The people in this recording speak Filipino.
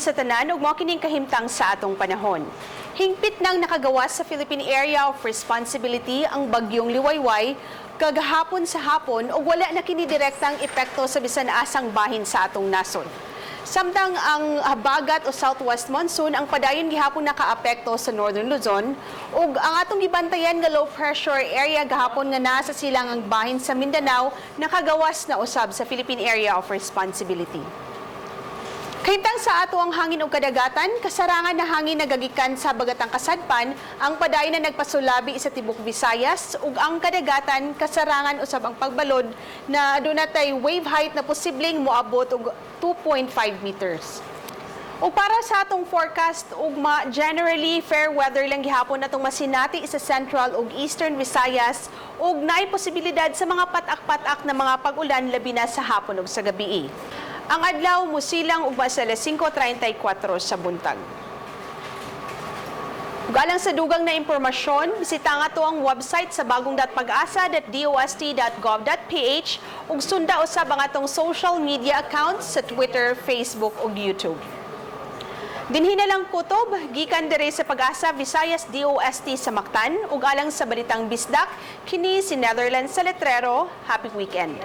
sa tanan ug mao kining kahimtang sa atong panahon. Hingpit nang nakagawas sa Philippine Area of Responsibility ang bagyong Liwayway kagahapon sa hapon ug wala na kini direktang epekto sa bisan asang bahin sa atong nasod. Samtang ang habagat o southwest monsoon ang padayon gihapon nakaapekto sa northern Luzon ug ang atong gibantayan nga low pressure area gahapon nga nasa silangang bahin sa Mindanao nakagawas na usab sa Philippine Area of Responsibility. Kahimtang sa ato ang hangin o kadagatan, kasarangan na hangin nagagikan sa Bagatang Kasadpan, ang padayon na nagpasulabi sa Tibok Visayas ug ang kadagatan kasarangan usab ang pagbalod na dunay wave height na posibleng moabot og 2.5 meters. O para sa atong forecast, ugma generally fair weather lang gihapon atong masinati sa Central ug Eastern Visayas ug naay posibilidad sa mga patak-patak na mga pag-ulan labi na sa hapon ug sa gabii. Ang adlaw musilang ugma sa 5:34 sa buntag. Galang sa dugang na impormasyon, bisita nga to ang website sa bagong.pag-asa.dost.gov.ph ug sunda usab ang atong social media accounts sa Twitter, Facebook ug YouTube. Dinhi na lang kutob, gikan dire sa Pag-asa Visayas DOST sa Mactan ug alang sa balitang bisdak, kini si Netherlands sa Letrero. Happy weekend.